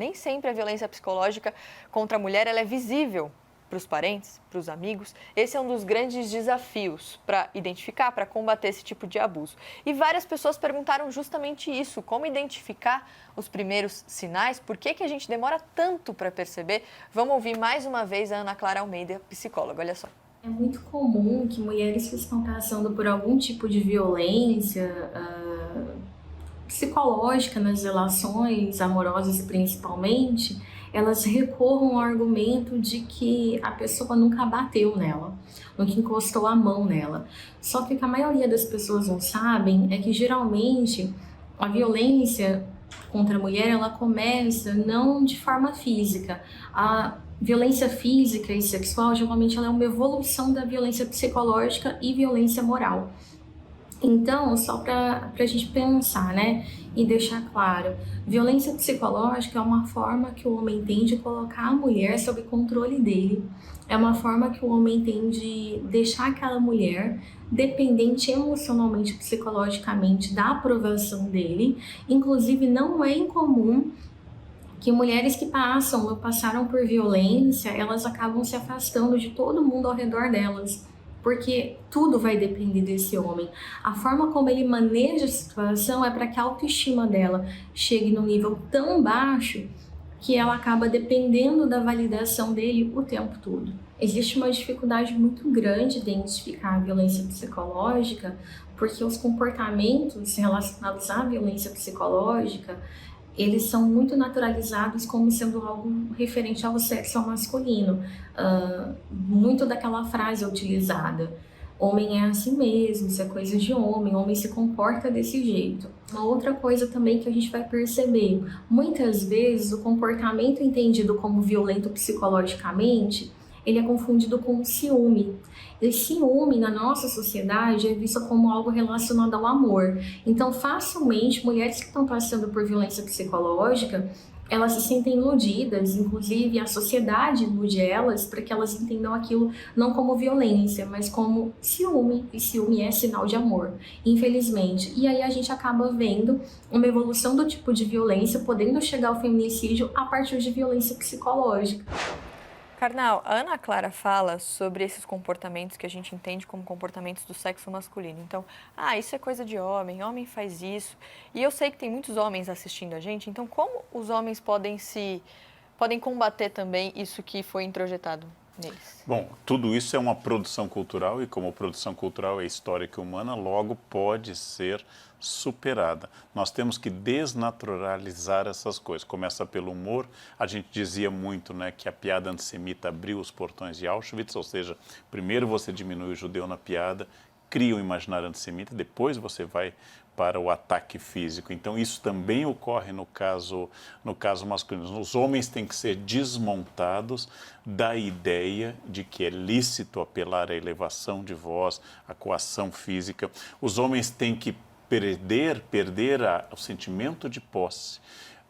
Nem sempre a violência psicológica contra a mulher ela é visível para os parentes, para os amigos. Esse é um dos grandes desafios para identificar, para combater esse tipo de abuso. E várias pessoas perguntaram justamente isso, como identificar os primeiros sinais, por que a gente demora tanto para perceber? Vamos ouvir mais uma vez a Ana Clara Almeida, psicóloga, olha só. É muito comum que mulheres que estão passando por algum tipo de violência psicológica nas relações amorosas principalmente, elas recorram ao argumento de que a pessoa nunca bateu nela, nunca encostou a mão nela. Só que o que a maioria das pessoas não sabem é que geralmente a violência contra a mulher ela começa não de forma física. A violência física e sexual geralmente ela é uma evolução da violência psicológica e violência moral. Então, só para a gente pensar, né, e deixar claro, violência psicológica é uma forma que o homem tem de colocar a mulher sob controle dele, é uma forma que o homem tem de deixar aquela mulher dependente emocionalmente, psicologicamente da aprovação dele. Inclusive, não é incomum que mulheres que passam ou passaram por violência, elas acabam se afastando de todo mundo ao redor delas, porque tudo vai depender desse homem. A forma como ele maneja a situação é para que a autoestima dela chegue num nível tão baixo que ela acaba dependendo da validação dele o tempo todo. Existe uma dificuldade muito grande de identificar a violência psicológica, porque os comportamentos relacionados à violência psicológica eles são muito naturalizados como sendo algo referente ao sexo masculino. Muito daquela frase utilizada, homem é assim mesmo, isso é coisa de homem se comporta desse jeito. Uma outra coisa também que a gente vai perceber, muitas vezes o comportamento entendido como violento psicologicamente, ele é confundido com ciúme. E ciúme na nossa sociedade é visto como algo relacionado ao amor. Então, facilmente, mulheres que estão passando por violência psicológica, elas se sentem iludidas, inclusive a sociedade ilude elas para que elas entendam aquilo não como violência, mas como ciúme, e ciúme é sinal de amor, infelizmente. E aí a gente acaba vendo uma evolução do tipo de violência, podendo chegar ao feminicídio a partir de violência psicológica. Karnal, a Ana Clara fala sobre esses comportamentos que a gente entende como comportamentos do sexo masculino. Então, isso é coisa de homem faz isso. E eu sei que tem muitos homens assistindo a gente, então como os homens podem combater também isso que foi introjetado neles? Bom, tudo isso é uma produção cultural e como produção cultural é histórica e humana, logo pode ser superada. Nós temos que desnaturalizar essas coisas. Começa pelo humor. A gente dizia muito, né, que a piada antissemita abriu os portões de Auschwitz, ou seja, primeiro você diminui o judeu na piada, cria um imaginário antissemita, depois você vai para o ataque físico. Então, isso também ocorre no caso masculino. Os homens têm que ser desmontados da ideia de que é lícito apelar à elevação de voz, à coação física. Os homens têm que perder o sentimento de posse.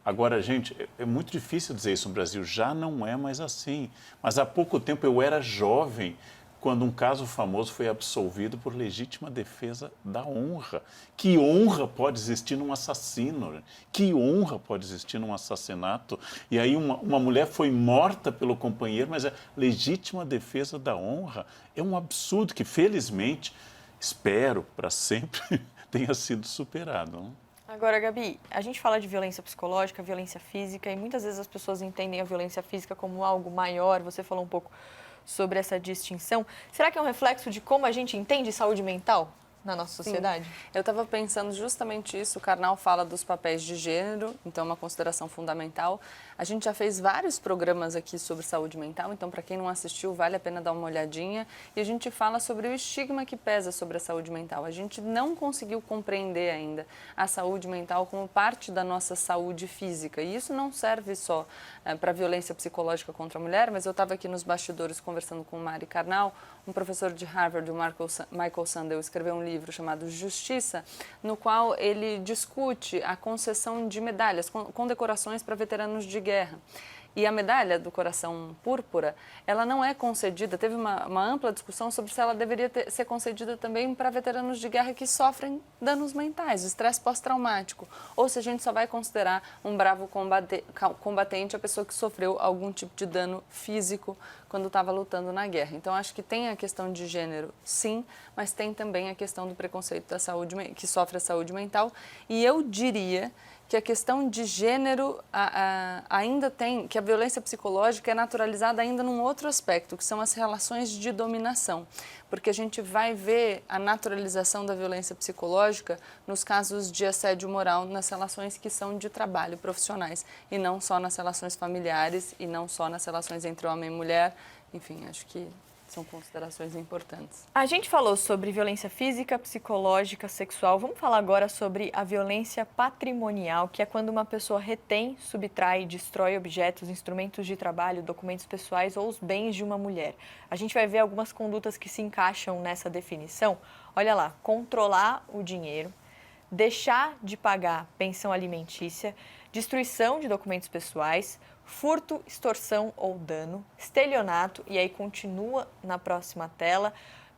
Agora, gente, é muito difícil dizer isso no Brasil, já não é mais assim. Mas há pouco tempo eu era jovem quando um caso famoso foi absolvido por legítima defesa da honra. Que honra pode existir num assassino? Que honra pode existir num assassinato? E aí uma mulher foi morta pelo companheiro, mas é legítima defesa da honra. É um absurdo que, felizmente, espero para sempre, tenha sido superado. Não? Agora, Gabi, a gente fala de violência psicológica, violência física, e muitas vezes as pessoas entendem a violência física como algo maior. Você falou um pouco sobre essa distinção. Será que é um reflexo de como a gente entende saúde mental na nossa sociedade? Sim. Eu estava pensando justamente isso. O Karnal fala dos papéis de gênero, então é uma consideração fundamental. A gente já fez vários programas aqui sobre saúde mental, então para quem não assistiu, vale a pena dar uma olhadinha. E a gente fala sobre o estigma que pesa sobre a saúde mental. A gente não conseguiu compreender ainda a saúde mental como parte da nossa saúde física. E isso não serve só para violência psicológica contra a mulher, mas eu estava aqui nos bastidores conversando com o Mari Karnal, um professor de Harvard, o Michael Sandel, escreveu um livro chamado Justiça, no qual ele discute a concessão de medalhas, condecorações para veteranos de guerra. E a medalha do coração púrpura, ela não é concedida, teve uma ampla discussão sobre se ela deveria ser concedida também para veteranos de guerra que sofrem danos mentais, estresse pós-traumático, ou se a gente só vai considerar um bravo combatente a pessoa que sofreu algum tipo de dano físico quando estava lutando na guerra. Então, acho que tem a questão de gênero, sim, mas tem também a questão do preconceito da saúde, que sofre a saúde mental. E eu diria que a questão de gênero ainda tem, que a violência psicológica é naturalizada ainda num outro aspecto, que são as relações de dominação. Porque a gente vai ver a naturalização da violência psicológica nos casos de assédio moral nas relações que são de trabalho profissionais, e não só nas relações familiares, e não só nas relações entre homem e mulher. Enfim, acho que são considerações importantes. A gente falou sobre violência física, psicológica, sexual. Vamos falar agora sobre a violência patrimonial, que é quando uma pessoa retém, subtrai, destrói objetos, instrumentos de trabalho, documentos pessoais ou os bens de uma mulher. A gente vai ver algumas condutas que se encaixam nessa definição. Olha lá, controlar o dinheiro, deixar de pagar pensão alimentícia, destruição de documentos pessoais, furto, extorsão ou dano, estelionato, e aí continua na próxima tela,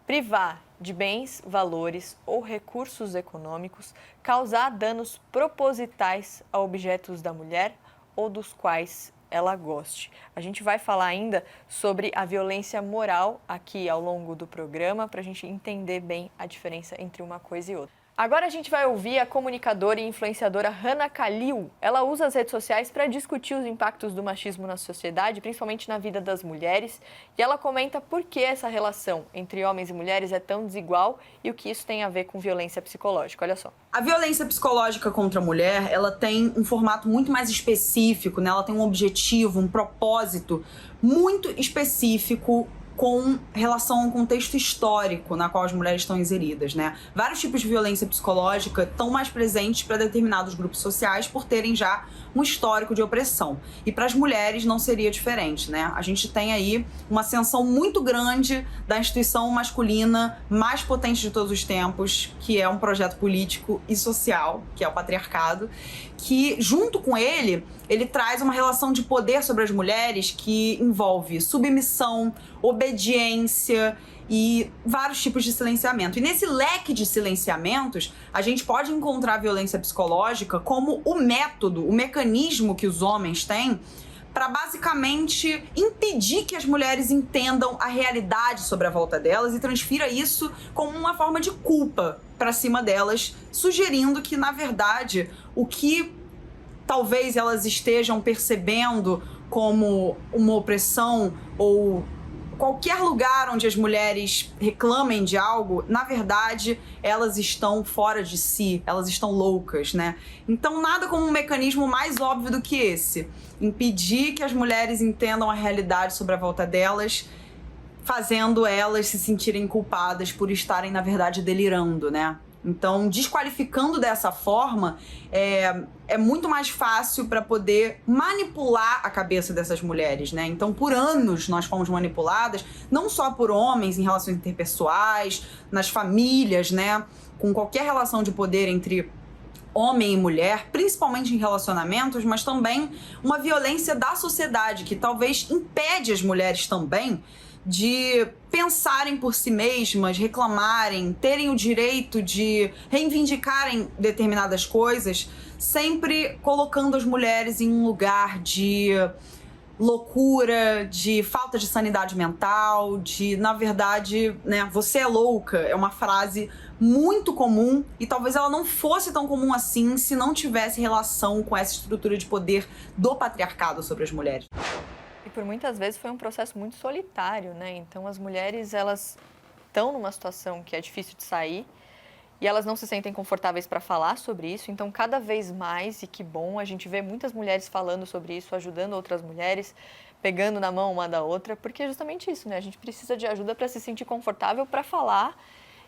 privar de bens, valores ou recursos econômicos, causar danos propositais a objetos da mulher ou dos quais ela goste. A gente vai falar ainda sobre a violência moral aqui ao longo do programa, para a gente entender bem a diferença entre uma coisa e outra. Agora a gente vai ouvir a comunicadora e influenciadora Hannah Kalil. Ela usa as redes sociais para discutir os impactos do machismo na sociedade, principalmente na vida das mulheres. E ela comenta por que essa relação entre homens e mulheres é tão desigual e o que isso tem a ver com violência psicológica. Olha só. A violência psicológica contra a mulher, ela tem um formato muito mais específico, né? Ela tem um objetivo, um propósito muito específico com relação ao contexto histórico na qual as mulheres estão inseridas, né? Vários tipos de violência psicológica estão mais presentes para determinados grupos sociais por terem já um histórico de opressão. E para as mulheres não seria diferente, né? A gente tem aí uma ascensão muito grande da instituição masculina mais potente de todos os tempos, que é um projeto político e social, que é o patriarcado, que junto com ele traz uma relação de poder sobre as mulheres que envolve submissão, obediência e vários tipos de silenciamento. E nesse leque de silenciamentos, a gente pode encontrar a violência psicológica como o método, o mecanismo que os homens têm para basicamente impedir que as mulheres entendam a realidade sobre a volta delas e transfira isso como uma forma de culpa para cima delas, sugerindo que, na verdade, o que talvez elas estejam percebendo como uma opressão ou qualquer lugar onde as mulheres reclamem de algo, na verdade, elas estão fora de si, elas estão loucas, né? Então, nada como um mecanismo mais óbvio do que esse. Impedir que as mulheres entendam a realidade sobre a volta delas, fazendo elas se sentirem culpadas por estarem, na verdade, delirando, né? Então, desqualificando dessa forma, é muito mais fácil para poder manipular a cabeça dessas mulheres, né? Então, por anos, nós fomos manipuladas, não só por homens em relações interpessoais, nas famílias, né? Com qualquer relação de poder entre homem e mulher, principalmente em relacionamentos, mas também uma violência da sociedade que talvez impede as mulheres também de pensarem por si mesmas, reclamarem, terem o direito de reivindicarem determinadas coisas, sempre colocando as mulheres em um lugar de loucura, de falta de sanidade mental, de, na verdade, né, você é louca, é uma frase muito comum e talvez ela não fosse tão comum assim se não tivesse relação com essa estrutura de poder do patriarcado sobre as mulheres. E por muitas vezes foi um processo muito solitário, né? Então as mulheres, elas estão numa situação que é difícil de sair e elas não se sentem confortáveis para falar sobre isso. Então cada vez mais, e que bom, a gente vê muitas mulheres falando sobre isso, ajudando outras mulheres, pegando na mão uma da outra, porque é justamente isso, né? A gente precisa de ajuda para se sentir confortável para falar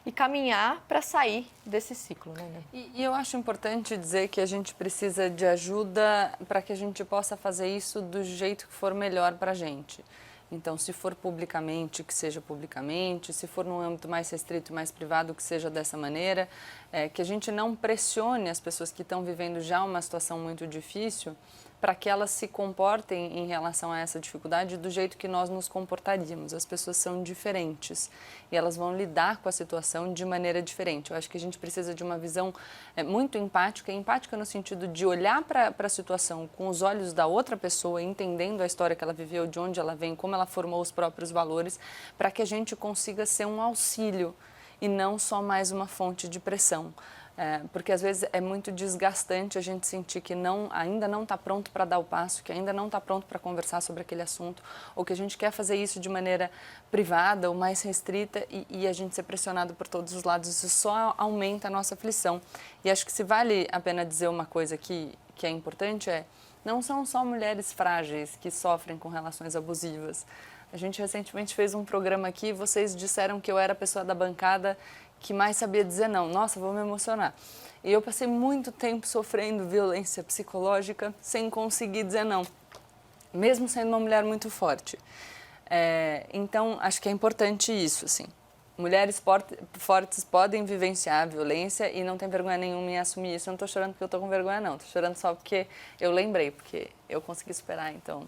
e caminhar para sair desse ciclo, né? E eu acho importante dizer que a gente precisa de ajuda para que a gente possa fazer isso do jeito que for melhor para a gente. Então, se for publicamente, que seja publicamente, se for num âmbito mais restrito, mais privado, que seja dessa maneira, que a gente não pressione as pessoas que estão vivendo já uma situação muito difícil para que elas se comportem em relação a essa dificuldade do jeito que nós nos comportaríamos. As pessoas são diferentes e elas vão lidar com a situação de maneira diferente. Eu acho que a gente precisa de uma visão muito empática no sentido de olhar para a situação com os olhos da outra pessoa, entendendo a história que ela viveu, de onde ela vem, como ela formou os próprios valores, para que a gente consiga ser um auxílio e não só mais uma fonte de pressão. Porque às vezes é muito desgastante a gente sentir que ainda não está pronto para dar o passo, que ainda não está pronto para conversar sobre aquele assunto, ou que a gente quer fazer isso de maneira privada ou mais restrita e a gente ser pressionado por todos os lados. Isso só aumenta a nossa aflição. E acho que se vale a pena dizer uma coisa que é importante não são só mulheres frágeis que sofrem com relações abusivas. A gente recentemente fez um programa aqui e vocês disseram que eu era a pessoa da bancada que mais sabia dizer não. Nossa, vou me emocionar. E eu passei muito tempo sofrendo violência psicológica sem conseguir dizer não, mesmo sendo uma mulher muito forte. Então, acho que é importante isso, assim. Mulheres fortes podem vivenciar a violência e não tem vergonha nenhuma em assumir isso. Eu não estou chorando porque eu estou com vergonha, não. Estou chorando só porque eu lembrei, porque eu consegui superar, então